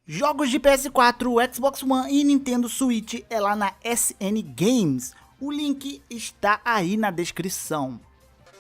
Jogos de PS4, Xbox One e Nintendo Switch é lá na SN Games. O link está aí na descrição.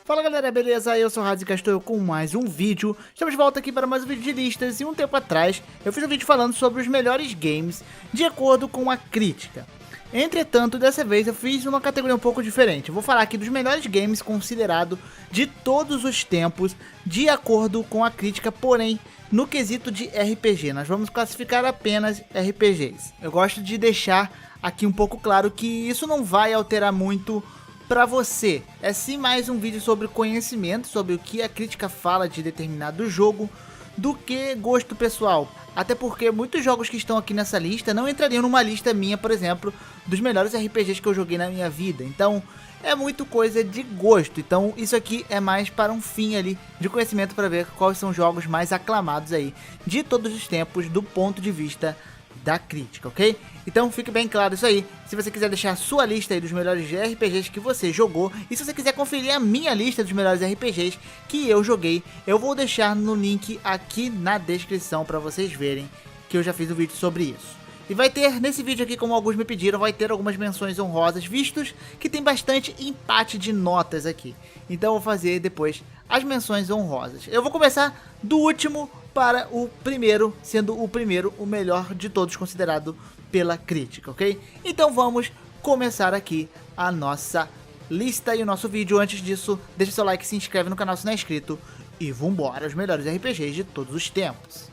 Fala galera, beleza? Eu sou o Razi Castor com mais um vídeo. Estamos de volta aqui para mais um vídeo de listas e um tempo atrás eu fiz um vídeo falando sobre os melhores games de acordo com a crítica. Entretanto, dessa vez eu fiz uma categoria um pouco diferente. Eu vou falar aqui dos melhores games considerados de todos os tempos de acordo com a crítica, porém no quesito de RPG. Nós vamos classificar apenas RPGs. Eu gosto de deixar aqui um pouco claro que isso não vai alterar muito para você. É sim mais um vídeo sobre conhecimento, sobre o que a crítica fala de determinado jogo, do que gosto pessoal. Até porque muitos jogos que estão aqui nessa lista não entrariam numa lista minha, por exemplo, dos melhores RPGs que eu joguei na minha vida. Então é muito coisa de gosto. Então isso aqui é mais para um fim ali de conhecimento, para ver quais são os jogos mais aclamados aí de todos os tempos do ponto de vista da crítica, ok? Então fique bem claro isso aí. Se você quiser deixar a sua lista aí dos melhores RPGs que você jogou, e se você quiser conferir a minha lista dos melhores RPGs que eu joguei, eu vou deixar no link aqui na descrição para vocês verem que eu já fiz um vídeo sobre isso. E vai ter nesse vídeo aqui, como alguns me pediram, vai ter algumas menções honrosas, vistos que tem bastante empate de notas aqui. Então eu vou fazer depois as menções honrosas. Eu vou começar do último para o primeiro, sendo o primeiro o melhor de todos considerado pela crítica, ok? Então vamos começar aqui a nossa lista e o nosso vídeo. Antes disso, deixa seu like, se inscreve no canal se não é inscrito e vambora, os melhores RPGs de todos os tempos.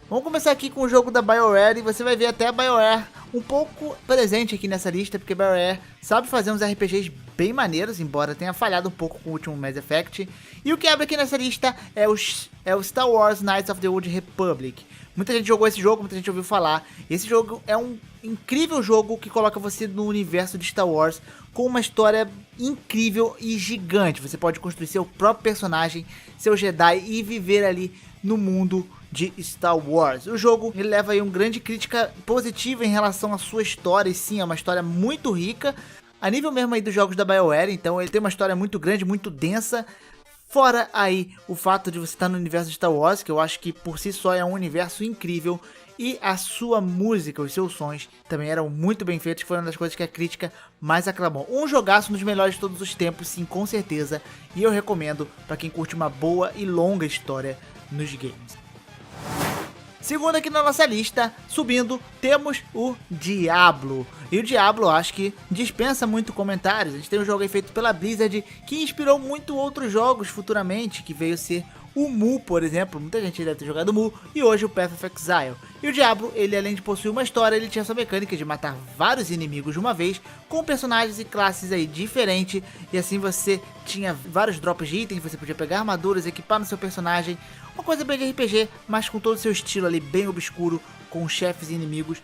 Vamos começar aqui com o jogo da BioWare, e você vai ver até a BioWare um pouco presente aqui nessa lista, porque a BioWare sabe fazer uns RPGs bem maneiros, embora tenha falhado um pouco com o último Mass Effect. E o que abre aqui nessa lista é o Star Wars Knights of the Old Republic. Muita gente jogou esse jogo, muita gente ouviu falar. Esse jogo é um incrível jogo que coloca você no universo de Star Wars com uma história incrível e gigante. Você pode construir seu próprio personagem, seu Jedi, e viver ali no mundo de Star Wars. O jogo ele leva aí uma grande crítica positiva em relação à sua história, e sim, é uma história muito rica, a nível mesmo aí dos jogos da BioWare. Então ele tem uma história muito grande, muito densa. Fora aí o fato de você estar no universo de Star Wars, que eu acho que por si só é um universo incrível, e a sua música, os seus sons também eram muito bem feitos, foi uma das coisas que a crítica mais aclamou. Um jogaço, um dos melhores de todos os tempos, sim, com certeza, e eu recomendo para quem curte uma boa e longa história nos games. Segundo aqui na nossa lista, subindo, temos o Diablo. E o Diablo, acho que dispensa muito comentários. A gente tem um jogo aí feito pela Blizzard que inspirou muito outros jogos futuramente, que veio ser o Mu, por exemplo. Muita gente deve ter jogado o Mu, e hoje o Path of Exile. E o Diablo, ele além de possuir uma história, ele tinha essa mecânica de matar vários inimigos de uma vez, com personagens e classes aí diferentes. E assim você tinha vários drops de itens, você podia pegar armaduras, equipar no seu personagem. Uma coisa bem de RPG, mas com todo o seu estilo ali bem obscuro, com chefes e inimigos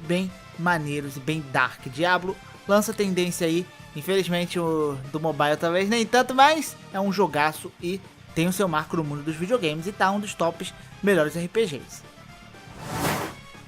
bem maneiros e bem dark. Diablo lança tendência aí, infelizmente o do mobile talvez nem tanto, mas é um jogaço e tem o seu marco no mundo dos videogames e tá um dos tops melhores RPGs.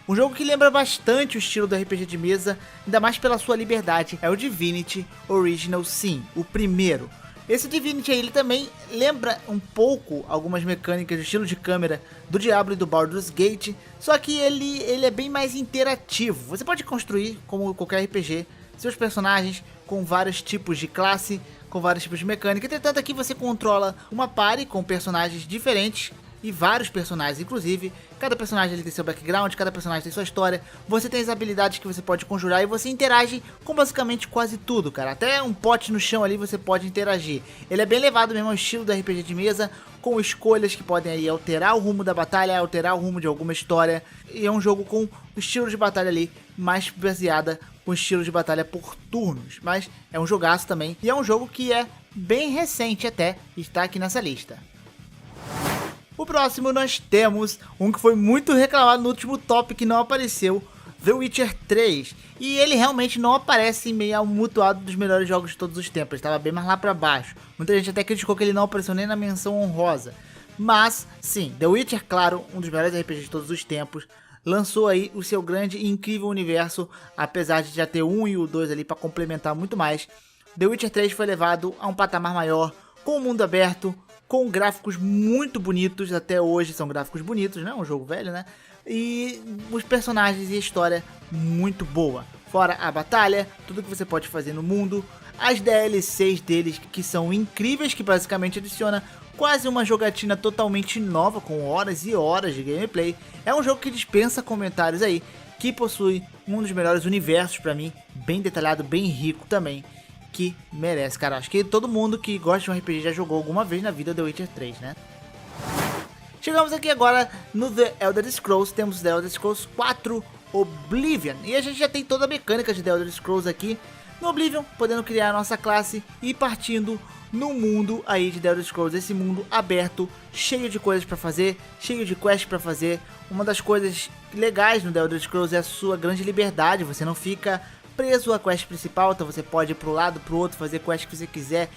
Um jogo que lembra bastante o estilo do RPG de mesa, ainda mais pela sua liberdade, é o Divinity Original Sin, o primeiro. Esse Divinity aí, ele também lembra um pouco algumas mecânicas do estilo de câmera do Diablo e do Baldur's Gate, só que ele é bem mais interativo. Você pode construir, como qualquer RPG, seus personagens com vários tipos de classe, com vários tipos de mecânica. Entretanto, aqui você controla uma party com personagens diferentes, e vários personagens, inclusive. Cada personagem ele tem seu background, cada personagem tem sua história. Você tem as habilidades que você pode conjurar, e você interage com basicamente quase tudo, cara. Até um pote no chão ali você pode interagir. Ele é bem levado mesmo ao estilo do RPG de mesa, com escolhas que podem aí alterar o rumo da batalha, alterar o rumo de alguma história. E é um jogo com o estilo de batalha ali mais baseada com o estilo de batalha por turnos. Mas é um jogaço também, e é um jogo que é bem recente até, está aqui nessa lista. O próximo nós temos um que foi muito reclamado no último top, que não apareceu, The Witcher 3. E ele realmente não aparece em meio ao mutuado dos melhores jogos de todos os tempos, ele estava bem mais lá pra baixo. Muita gente até criticou que ele não apareceu nem na menção honrosa. Mas sim, The Witcher, claro, um dos melhores RPGs de todos os tempos, lançou aí o seu grande e incrível universo, apesar de já ter um e o 2 ali para complementar muito mais. The Witcher 3 foi levado a um patamar maior, com o mundo aberto, com gráficos muito bonitos, até hoje são gráficos bonitos, né? Um jogo velho, né? e os personagens e a história muito boa. Fora a batalha, tudo que você pode fazer no mundo, as DLCs deles que são incríveis, que basicamente adiciona quase uma jogatina totalmente nova, com horas e horas de gameplay. É um jogo que dispensa comentários aí, que possui um dos melhores universos pra mim, bem detalhado, bem rico também, que merece, cara. Acho que todo mundo que gosta de um RPG já jogou alguma vez na vida The Witcher 3, né? Chegamos aqui agora no The Elder Scrolls, temos The Elder Scrolls 4 Oblivion, e a gente já tem toda a mecânica de The Elder Scrolls aqui no Oblivion, podendo criar a nossa classe e partindo no mundo aí de The Elder Scrolls, esse mundo aberto, cheio de coisas pra fazer, cheio de quests pra fazer. Uma das coisas legais no The Elder Scrolls é a sua grande liberdade, você não fica preso à quest principal, então você pode ir pro lado, pro outro, fazer quest que você quiser,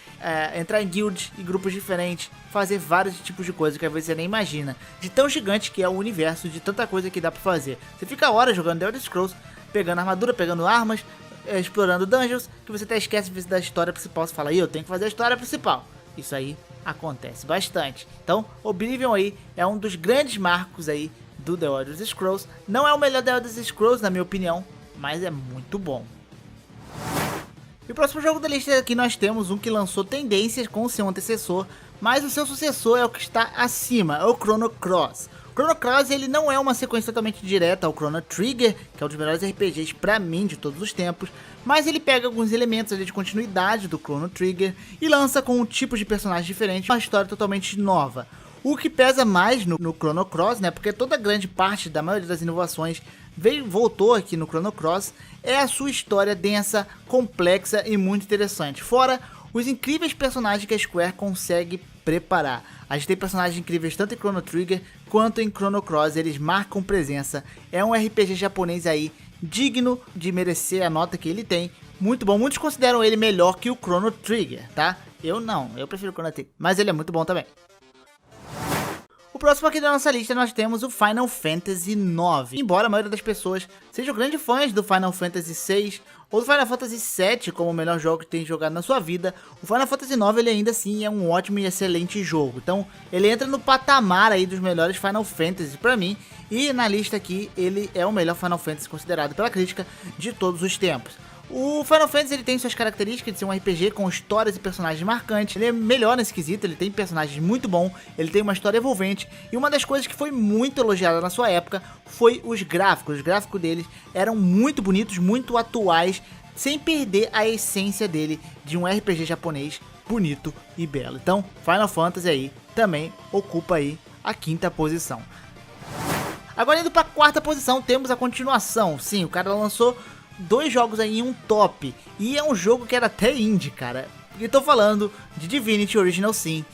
entrar em guilds e grupos diferentes, fazer vários tipos de coisas que às vezes você nem imagina, de tão gigante que é o universo, de tanta coisa que dá pra fazer. Você fica horas jogando The Elder Scrolls, pegando armadura, pegando armas, explorando dungeons, que você até esquece da história principal. Você fala, eu tenho que fazer a história principal. Isso aí acontece bastante. Então, Oblivion aí é um dos grandes marcos aí do The Elder Scrolls. Não é o melhor The Elder Scrolls, na minha opinião, mas é muito bom. E o próximo jogo da lista aqui nós temos um que lançou tendências com o seu antecessor, mas o seu sucessor é o que está acima, é o Chrono Cross. Chrono Cross ele não é uma sequência totalmente direta ao Chrono Trigger, que é um dos melhores RPGs pra mim de todos os tempos, mas ele pega alguns elementos ali de continuidade do Chrono Trigger e lança com um tipo de personagem diferente, uma história totalmente nova. O que pesa mais no Chrono Cross, né, porque toda grande parte da maioria das inovações voltou aqui no Chrono Cross, é a sua história densa, complexa e muito interessante. Fora os incríveis personagens que a Square consegue preparar. A gente tem personagens incríveis tanto em Chrono Trigger quanto em Chrono Cross, eles marcam presença. É um RPG japonês aí digno de merecer a nota que ele tem. Muito bom, muitos consideram ele melhor que o Chrono Trigger, tá? Eu não, eu prefiro o Chrono Trigger, mas ele é muito bom também. O próximo aqui da nossa lista nós temos o Final Fantasy IX. Embora a maioria das pessoas sejam grandes fãs do Final Fantasy VI ou do Final Fantasy VII como o melhor jogo que tem jogado na sua vida, o Final Fantasy IX ele ainda assim é um ótimo e excelente jogo. Então ele entra no patamar aí dos melhores Final Fantasy pra mim, e na lista aqui ele é o melhor Final Fantasy considerado pela crítica de todos os tempos. O Final Fantasy ele tem suas características de ser um RPG com histórias e personagens marcantes. Ele é melhor nesse quesito, ele tem personagens muito bons, ele tem uma história envolvente. E uma das coisas que foi muito elogiada na sua época foi os gráficos. Os gráficos deles eram muito bonitos, muito atuais, sem perder a essência dele de um RPG japonês bonito e belo. Então, Final Fantasy aí também ocupa aí a 5ª posição. Agora indo para a 4ª posição, temos a continuação. Sim, o cara lançou 2 jogos aí em um top, e é um jogo que era até indie, cara. E tô falando de Divinity Original Sin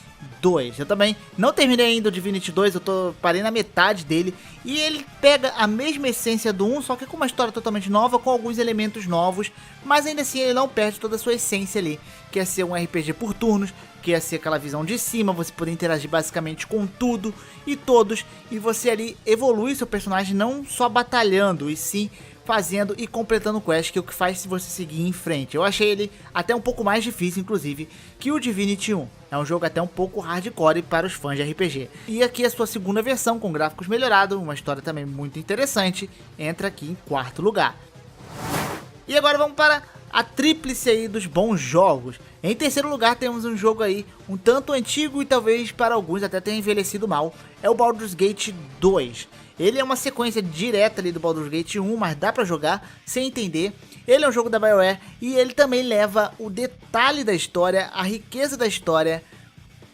2. Eu também não terminei ainda o Divinity 2, parei na metade dele, e ele pega a mesma essência do 1, só que com uma história totalmente nova, com alguns elementos novos, mas ainda assim ele não perde toda a sua essência ali, que é ser um RPG por turnos, que é ser aquela visão de cima, você poder interagir basicamente com tudo e todos, e você ali evolui seu personagem não só batalhando, e sim fazendo e completando quest, que é o que faz você seguir em frente. Eu achei ele até um pouco mais difícil, inclusive, que o Divinity 1. É um jogo até um pouco hardcore para os fãs de RPG. E aqui a sua 2ª versão, com gráficos melhorados, uma história também muito interessante, entra aqui em 4º lugar. E agora vamos para a tríplice aí dos bons jogos. Em 3º lugar temos um jogo aí um tanto antigo e talvez para alguns até tenha envelhecido mal. É o Baldur's Gate 2. Ele é uma sequência direta ali do Baldur's Gate 1, mas dá pra jogar sem entender. Ele é um jogo da BioWare e ele também leva o detalhe da história, a riqueza da história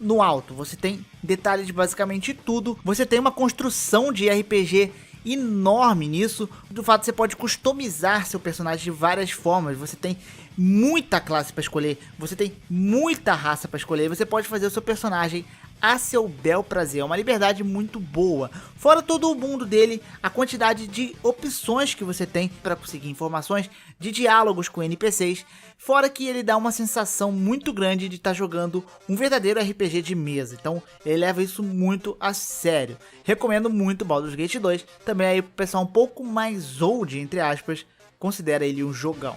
no alto. Você tem detalhes de basicamente tudo. Você tem uma construção de RPG enorme nisso. Do fato você pode customizar seu personagem de várias formas. Você tem muita classe para escolher, você tem muita raça para escolher. Você pode fazer o seu personagem a seu bel prazer, é uma liberdade muito boa. Fora todo o mundo dele, a quantidade de opções que você tem para conseguir informações, de diálogos com NPCs, fora que ele dá uma sensação muito grande de estar jogando um verdadeiro RPG de mesa. Então ele leva isso muito a sério. Recomendo muito Baldur's Gate 2, também aí pro pessoal um pouco mais old, entre aspas, considera ele um jogão.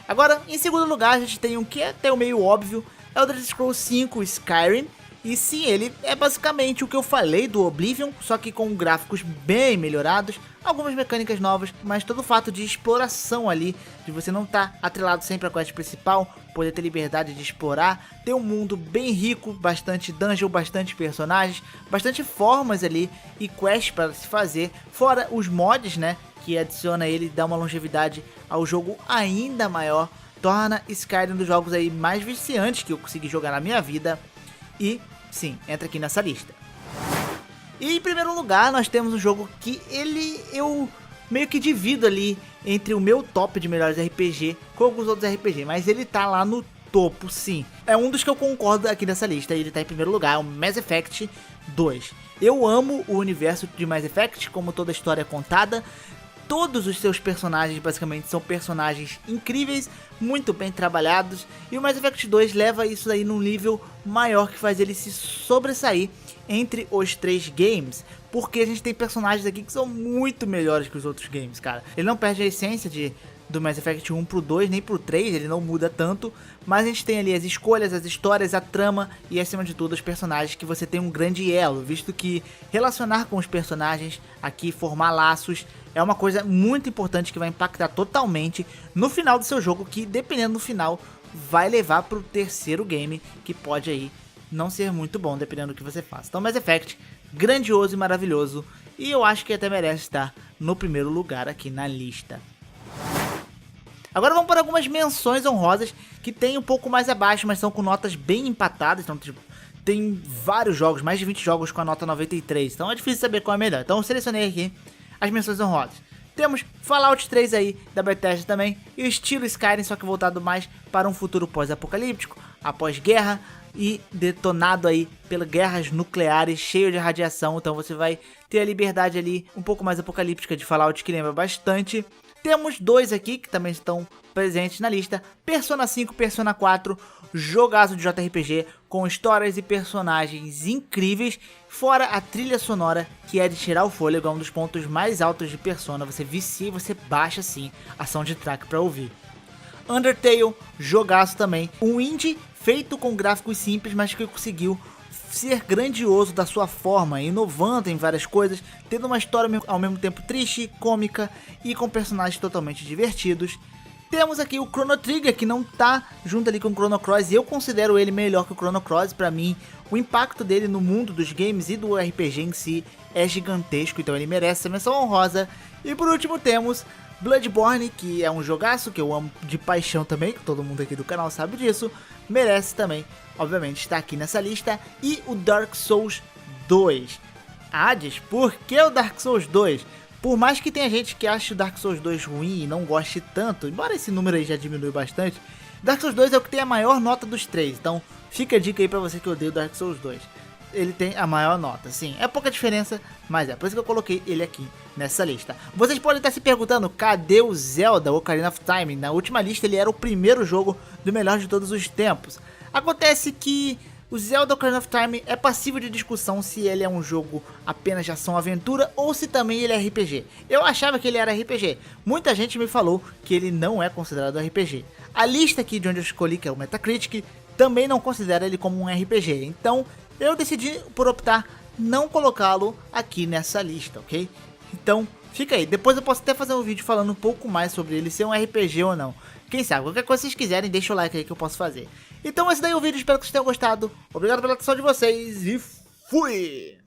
Agora, em 2º lugar, a gente tem um que é até meio óbvio, Elder Scrolls V Skyrim. E sim, ele é basicamente o que eu falei do Oblivion, só que com gráficos bem melhorados, algumas mecânicas novas, mas todo o fato de exploração ali, de você não estar atrelado sempre à quest principal, poder ter liberdade de explorar, ter um mundo bem rico, bastante dungeon, bastante personagens, bastante formas ali e quests para se fazer, fora os mods, né, que adiciona ele, dá uma longevidade ao jogo ainda maior, torna Skyrim um dos jogos aí mais viciantes que eu consegui jogar na minha vida e sim, entra aqui nessa lista. E em primeiro lugar nós temos um jogo que eu meio que divido ali entre o meu top de melhores RPG com alguns outros RPG, mas ele tá lá no topo sim. É um dos que eu concordo aqui nessa lista, ele tá em primeiro lugar, é o Mass Effect 2. Eu amo o universo de Mass Effect, como toda a história é contada. Todos os seus personagens basicamente são personagens incríveis, muito bem trabalhados, e o Mass Effect 2 leva isso aí num nível maior que faz ele se sobressair entre os 3 games, porque a gente tem personagens aqui que são muito melhores que os outros games, cara. Ele não perde a essência do Mass Effect 1 pro 2, nem pro 3, ele não muda tanto, mas a gente tem ali as escolhas, as histórias, a trama e acima de tudo os personagens que você tem um grande elo, visto que relacionar com os personagens aqui, formar laços, é uma coisa muito importante que vai impactar totalmente no final do seu jogo, que dependendo do final vai levar pro terceiro game, que pode aí não ser muito bom, dependendo do que você faça. Então Mass Effect, grandioso e maravilhoso, e eu acho que até merece estar no primeiro lugar aqui na lista. Agora vamos para algumas menções honrosas que tem um pouco mais abaixo, mas são com notas bem empatadas. Então tipo, tem vários jogos, mais de 20 jogos com a nota 93. Então é difícil saber qual é melhor. Então eu selecionei aqui as menções honrosas. Temos Fallout 3 aí, da Bethesda também. E o estilo Skyrim, só que voltado mais para um futuro pós-apocalíptico, após guerra e detonado aí pelas guerras nucleares, cheio de radiação. Então você vai ter a liberdade ali um pouco mais apocalíptica de Fallout, que lembra bastante. Temos dois aqui que também estão presentes na lista, Persona 5 e Persona 4, jogaço de JRPG com histórias e personagens incríveis, fora a trilha sonora que é de tirar o fôlego, é um dos pontos mais altos de Persona, você vicia e você baixa assim a soundtrack para ouvir. Undertale, jogaço também, um indie feito com gráficos simples, mas que conseguiu ser grandioso da sua forma, inovando em várias coisas, tendo uma história ao mesmo tempo triste, cômica e com personagens totalmente divertidos. Temos aqui o Chrono Trigger, que não tá junto ali com o Chrono Cross, e eu considero ele melhor que o Chrono Cross. Pra mim, o impacto dele no mundo dos games e do RPG em si é gigantesco, então ele merece essa menção honrosa. E por último temos Bloodborne, que é um jogaço que eu amo de paixão também, que todo mundo aqui do canal sabe disso, merece também, obviamente, estar aqui nessa lista. E o Dark Souls 2. Hades, por que o Dark Souls 2? Por mais que tenha gente que ache o Dark Souls 2 ruim e não goste tanto, embora esse número aí já diminui bastante, Dark Souls 2 é o que tem a maior nota dos três, então fica a dica aí pra você que odeia o Dark Souls 2. Ele tem a maior nota, sim, é pouca diferença, mas é por isso que eu coloquei ele aqui nessa lista. Vocês podem estar se perguntando, cadê o Zelda Ocarina of Time? Na última lista ele era o primeiro jogo do melhor de todos os tempos. Acontece que o Zelda Ocarina of Time é passível de discussão se ele é um jogo apenas de ação-aventura ou se também ele é RPG. Eu achava que ele era RPG, muita gente me falou que ele não é considerado RPG. A lista aqui de onde eu escolhi, que é o Metacritic, também não considera ele como um RPG, então eu decidi por optar não colocá-lo aqui nessa lista, ok? Então fica aí, depois eu posso até fazer um vídeo falando um pouco mais sobre ele, ser um RPG ou não. Quem sabe, qualquer coisa que vocês quiserem, deixa o like aí que eu posso fazer. Então esse daí é o vídeo, espero que vocês tenham gostado. Obrigado pela atenção de vocês e fui!